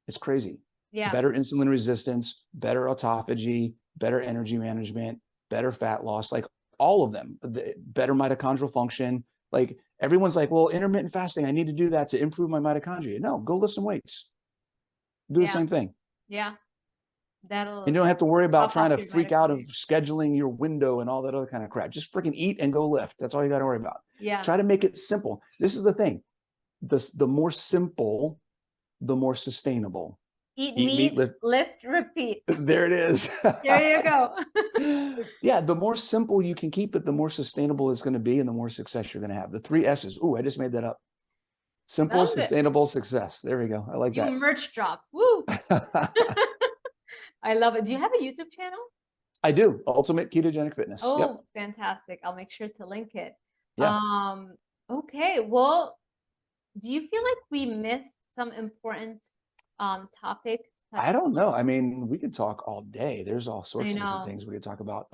It's crazy. Yeah. Better insulin resistance, better autophagy, better energy management, better fat loss, like all of them, better mitochondrial function. Like everyone's like, well, intermittent fasting, I need to do that to improve my mitochondria. No, go lift some weights. Do the same thing. Yeah. And you don't have to worry about top trying off to your freak out of mitochondria. scheduling your window and all that other kind of crap. Just freaking eat and go lift. That's all you got to worry about. Yeah. Try to make it simple. This is the thing. The more simple, the more sustainable. Eat meat, lift, repeat. There it is. There you go. Yeah, the more simple you can keep it, the more sustainable it's going to be and the more success you're going to have. The 3 S's. Ooh, I just made that up. Simple, sustainable, success. There we go. I like that. Merch drop. Woo. I love it. Do you have a YouTube channel? I do. Ultimate Ketogenic Fitness. Oh, yep. Fantastic. I'll make sure to link it. Yeah. Okay. Well, do you feel like we missed some important topic? I don't know. I mean, we could talk all day. There's all sorts of different things we could talk about.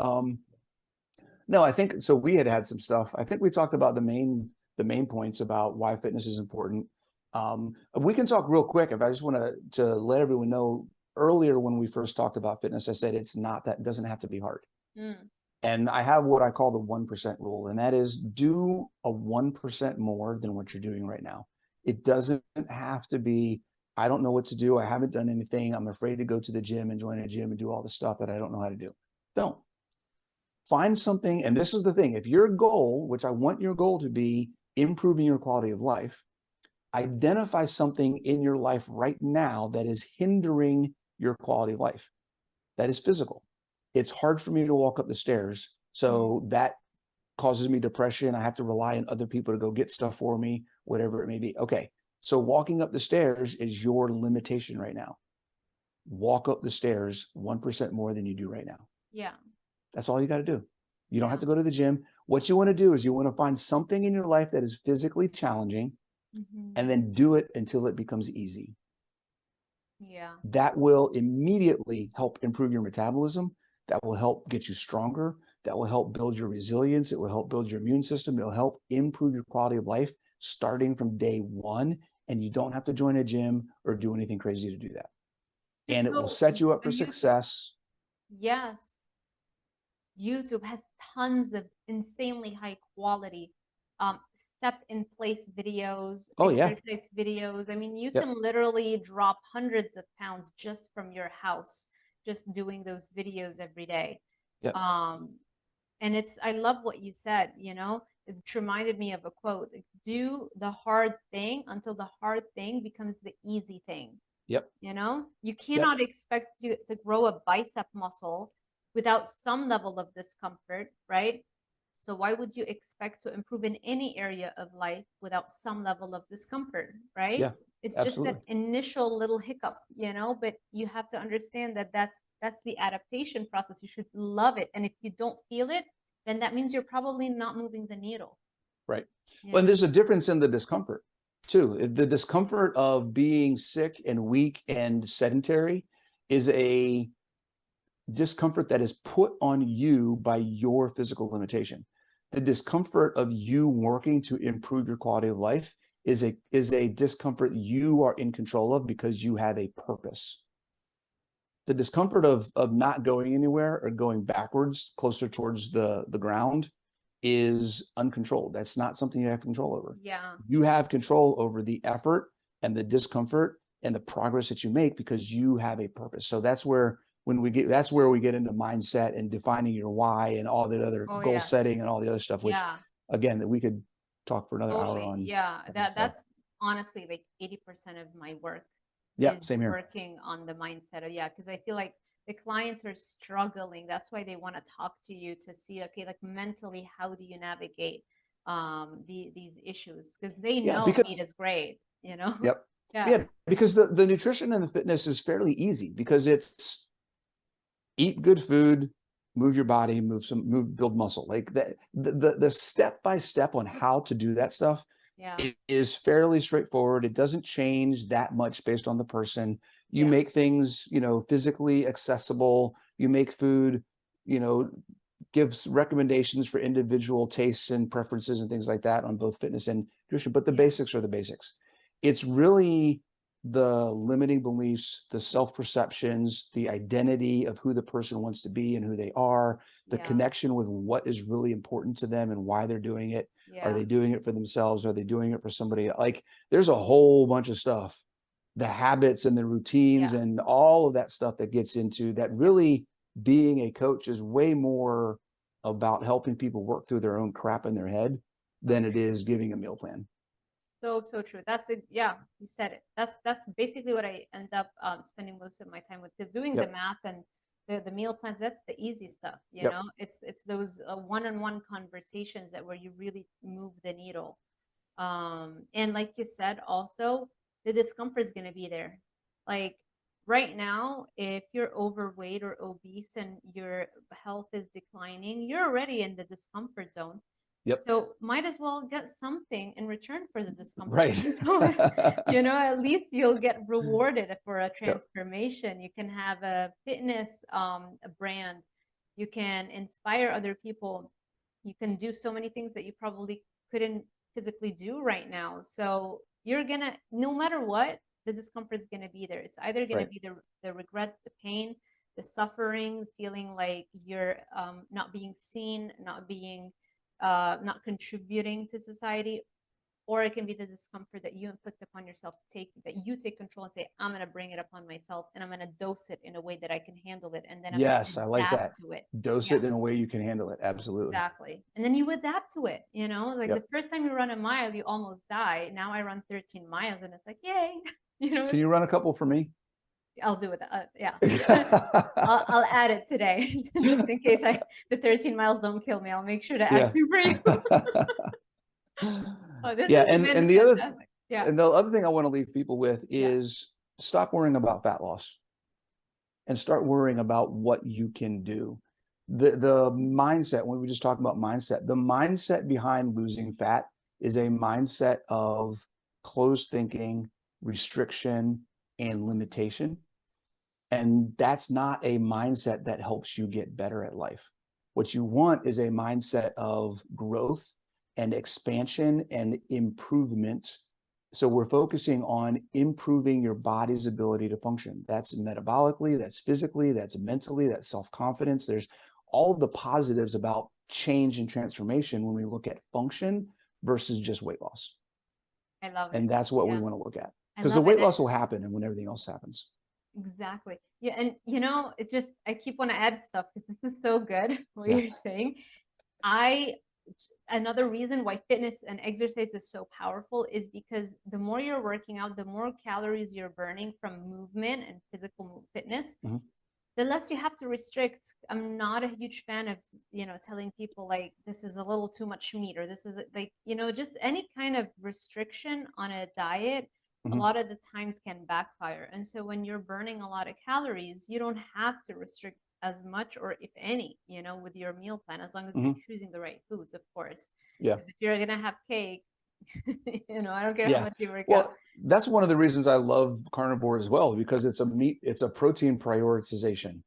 No, I think so. We had some stuff. I think we talked about the main points about why fitness is important. We can talk real quick. If I just want to let everyone know, earlier when we first talked about fitness, I said it's not that, it doesn't have to be hard. And I have what I call the 1% rule, and that is do a 1% more than what you're doing right now. It doesn't have to be, I don't know what to do. I haven't done anything. I'm afraid to go to the gym and join a gym and do all the stuff that I don't know how to do. Don't. Find something, and this is the thing. If your goal, which I want your goal to be improving your quality of life, identify something in your life right now that is hindering your quality of life. That is physical. It's hard for me to walk up the stairs, so that causes me depression. I have to rely on other people to go get stuff for me, whatever it may be. Okay, so walking up the stairs is your limitation right now. Walk up the stairs 1% more than you do right now. Yeah. That's all you got to do. You don't have to go to the gym. What you want to do is you want to find something in your life that is physically challenging, and then do it until it becomes easy. Yeah. That will immediately help improve your metabolism. That will help get you stronger. That will help build your resilience. It will help build your immune system. It will help improve your quality of life starting from day one. And you don't have to join a gym or do anything crazy to do that. And it will set you up for success. Yes. YouTube has tons of insanely high quality step in place videos, exercise videos. I mean, you can literally drop hundreds of pounds just from your house, just doing those videos every day. And I love what you said, it reminded me of a quote: do the hard thing until the hard thing becomes the easy thing. You cannot expect to grow a bicep muscle without some level of discomfort, right? So why would you expect to improve in any area of life without some level of discomfort, right? Yeah, it's absolutely. Just that initial little hiccup, but you have to understand that that's the adaptation process. You should love it. And if you don't feel it, then that means you're probably not moving the needle. Right. Well, and there's a difference in the discomfort. too. The discomfort of being sick and weak and sedentary is a discomfort that is put on you by your physical limitation. The discomfort of you working to improve your quality of life is a discomfort you are in control of because you have a purpose. The discomfort of not going anywhere or going backwards closer towards the ground is uncontrolled. That's not something you have control over. Yeah. You have control over the effort and the discomfort and the progress that you make because you have a purpose. So that's where that's where we get into mindset and defining your why and all the other Oh, goal yes. setting and all the other stuff, which Yeah. again, that we could talk for another hour Totally. on. Yeah. So, That's honestly like 80% of my work yeah, is same here. working on the mindset of, yeah, because I feel like the clients are struggling. That's why they want to talk to you to see, okay, like mentally, how do you navigate these issues? Because they Yeah, know meat because is great, you know? yep. Yeah. Yeah, because the nutrition and the fitness is fairly easy because it's eat good food, move your body, build muscle. Like that, the step by step on how to do that stuff Yeah. is fairly straightforward. It doesn't change that much based on the person. You Yeah. make things, physically accessible. You make food, gives recommendations for individual tastes and preferences and things like that on both fitness and nutrition. But the Yeah. basics are the basics. It's really the limiting beliefs, the self-perceptions, the identity of who the person wants to be and who they are, the Yeah. connection with what is really important to them and why they're doing it. Are Yeah. they doing it for themselves? Are they doing it for somebody? Like there's a whole bunch of stuff, the habits and the routines Yeah. and all of that stuff that gets into that. Yeah. Really being a coach is way more about helping people work through their own crap in their head than it is giving a meal plan. So true. That's it. Yeah, you said it. That's basically what I end up spending most of my time with, because doing the Yep. math and the meal plans, that's the easy stuff, you Yep. know. It's those one-on-one conversations that where you really move the needle. And like you said, also the discomfort is going to be there. Like right now, if you're overweight or obese and your health is declining, you're already in the discomfort zone. Yep. So might as well get something in return for the discomfort. Right. So, at least you'll get rewarded for a Yep. transformation. You can have a fitness a brand. You can inspire other people. You can do so many things that you probably couldn't physically do right now. So you're gonna, no matter what, the discomfort is gonna be there. It's either gonna Right. be the regret, the pain, the suffering, feeling like you're not being seen, not contributing to society, or it can be the discomfort that you inflict upon yourself, that you take control and say, I'm going to bring it upon myself and I'm going to dose it in a way that I can handle it, and then I'm going Yes, to I like that. adapt to it. Dose Yeah, it in a way you can handle it. Absolutely. exactly. And then you adapt to it, like the Yep. first time you run a mile, you almost die. Now I run 13 miles and it's like, yay. Can you run a couple for me? I'll do it. Yeah. I'll add it today just in case the 13 miles don't kill me. I'll make sure to add Yeah. two for you. Oh, this Yeah, has been fantastic. Yeah. and the other thing I want to leave people with Yeah. is stop worrying about fat loss and start worrying about what you can do. The mindset, when we just talk about mindset, the mindset behind losing fat is a mindset of closed thinking, restriction, and limitation. And that's not a mindset that helps you get better at life. What you want is a mindset of growth and expansion and improvement. So we're focusing on improving your body's ability to function. That's metabolically, that's physically, that's mentally, that's self-confidence. There's all of the positives about change and transformation when we look at function versus just weight loss. I love it. And that's what we Yeah. want to look at, I because the love it. weight loss will happen and when everything else happens. Exactly. Yeah. And it's just, I keep want to add stuff because this is so good what Yeah. you're saying. Another reason why fitness and exercise is so powerful is because the more you're working out, the more calories you're burning from movement and physical fitness, Mm-hmm. the less you have to restrict. I'm not a huge fan of, telling people like this is a little too much meat, or this is like, just any kind of restriction on a diet a Mm-hmm. lot of the times can backfire. And so when you're burning a lot of calories, you don't have to restrict as much, or if any, with your meal plan, as long as you're Mm-hmm. choosing the right foods, of course. Yeah. Because if you're gonna have cake, I don't care how Yeah. much you work out. Well, that's one of the reasons I love carnivore as well, because it's a protein prioritization.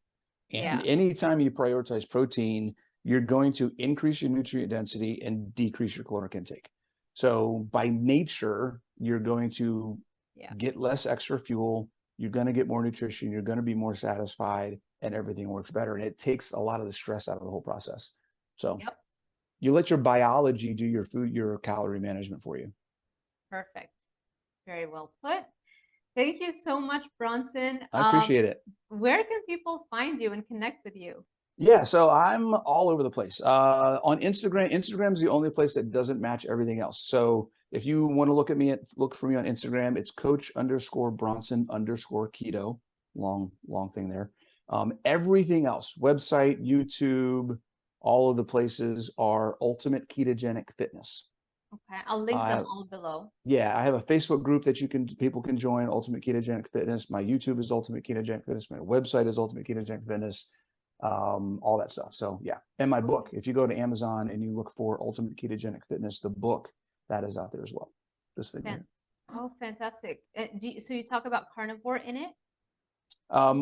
And Yeah. anytime you prioritize protein, you're going to increase your nutrient density and decrease your caloric intake. So by nature, you're going to Yeah. get less extra fuel, you're going to get more nutrition, you're going to be more satisfied, and everything works better. And it takes a lot of the stress out of the whole process. So Yep. you let your biology do your calorie management for you. Perfect. Very well put. Thank you so much, Bronson. I appreciate it. Where can people find you and connect with you? Yeah, so I'm all over the place. On Instagram, Instagram's the only place that doesn't match everything else. So if you want to look for me on Instagram, it's Coach_Bronson_Keto. Long thing there. Everything else, website, YouTube, all of the places are Ultimate Ketogenic Fitness. Okay, I'll link them all below. Yeah, I have a Facebook group that people can join, Ultimate Ketogenic Fitness. My YouTube is Ultimate Ketogenic Fitness. My website is Ultimate Ketogenic Fitness. All that stuff. So yeah, and my book. If you go to Amazon and you look for Ultimate Ketogenic Fitness, the book, that is out there as well. This thing. Oh, fantastic! So you talk about carnivore in it?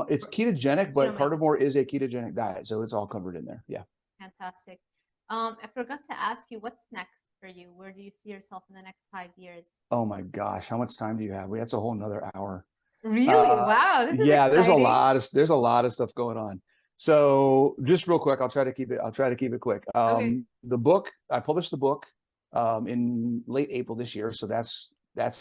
It's ketogenic, but carnivore is a ketogenic diet, so it's all covered in there. Yeah. Fantastic. I forgot to ask you, what's next for you? Where do you see yourself in the next 5 years? Oh my gosh, how much time do you have? That's a whole nother hour. Really? Wow, this is exciting. There's a lot of stuff going on. So just real quick, I'll try to keep it quick. Okay. The book, I published the book in late April this year, so that's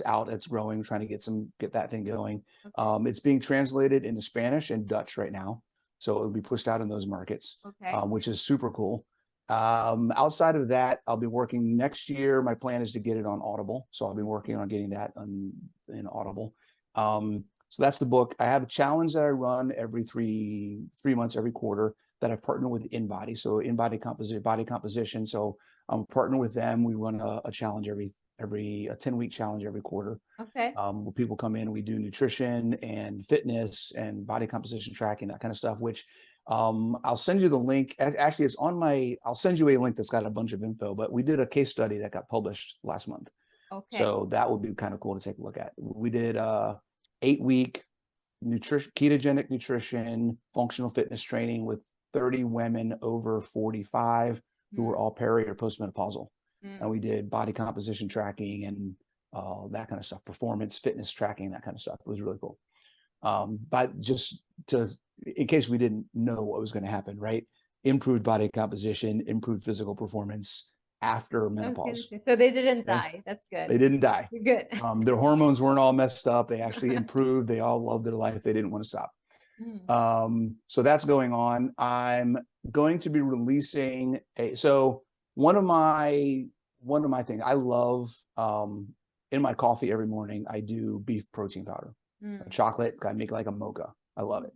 out. It's growing, trying to get that thing going. Okay. It's being translated into Spanish and Dutch right now, so it'll be pushed out in those markets, okay. Which is super cool. Outside of that, I'll be working next year. My plan is to get it on Audible, so I'll be working on getting that in Audible. So that's the book. I have a challenge that I run every three months, every quarter, that I've partnered with InBody. So InBody body composition. So I'm partnered with them. We run a challenge a 10-week challenge every quarter. Okay. Where people come in and we do nutrition and fitness and body composition tracking, that kind of stuff, which I'll send you the link. Actually, I'll send you a link that's got a bunch of info, but we did a case study that got published last month. Okay. So that would be kind of cool to take a look at. We did 8-week ketogenic nutrition, functional fitness training with 30 women over 45 who were all peri or postmenopausal. And we did body composition tracking and that kind of stuff, performance, fitness tracking, that kind of stuff. It was really cool. But just in case we didn't know what was going to happen, right? Improved body composition, improved physical performance after menopause. So they didn't die. That's good. They didn't die. Good. Their hormones weren't all messed up. They actually improved. They all loved their life. They didn't want to stop. So that's going on. I'm going to be releasing so one of my things I love, in my coffee every morning, I do beef protein powder, chocolate. I make like a mocha. I love it.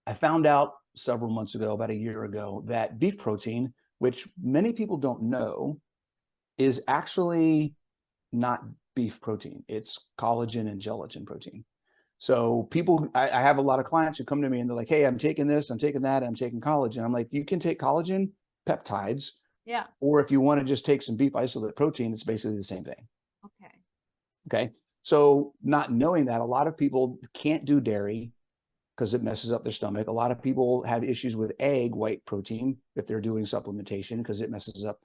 I found out several months ago, about a year ago, that beef protein, which many people don't know, is actually not beef protein. It's collagen and gelatin protein. So I have a lot of clients who come to me and they're like, hey, I'm taking this, I'm taking that, and I'm taking collagen. I'm like, you can take collagen, peptides. Yeah. Or if you want to just take some beef isolate protein, it's basically the same thing. Okay. Okay. So not knowing that, a lot of people can't do dairy because it messes up their stomach. A lot of people have issues with egg white protein if they're doing supplementation because it messes up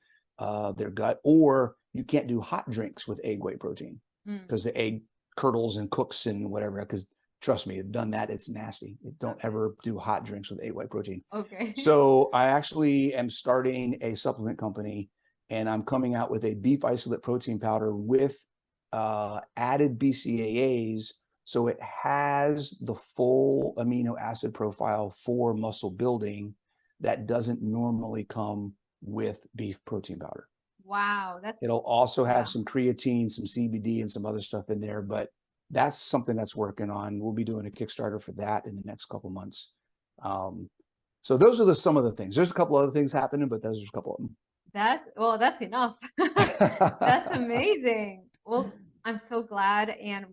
their gut. Or you can't do hot drinks with egg white protein because the egg curdles and cooks and whatever. Because trust me, I've done that. It's nasty. Don't ever do hot drinks with egg white protein. Okay. So I actually am starting a supplement company, and I'm coming out with a beef isolate protein powder with added BCAAs. So it has the full amino acid profile for muscle building that doesn't normally come with beef protein powder. Wow. It'll also have some creatine, some CBD, and some other stuff in there, but that's something that's working on. We'll be doing a Kickstarter for that in the next couple months. So those are some of the things. There's a couple other things happening, but those are a couple of them. That's enough. That's amazing. Well, I'm so glad, and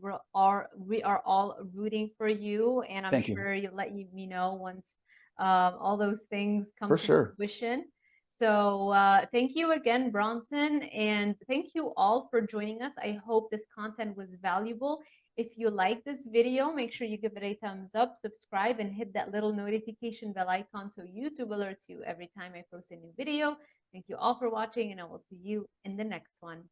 we are all rooting for you, and I'm sure you'll let me know once all those things come to fruition. So thank you again, Bronson, and thank you all for joining us. I hope this content was valuable. If you like this video, make sure you give it a thumbs up, subscribe, and hit that little notification bell icon so YouTube alerts you every time I post a new video. Thank you all for watching, and I will see you in the next one.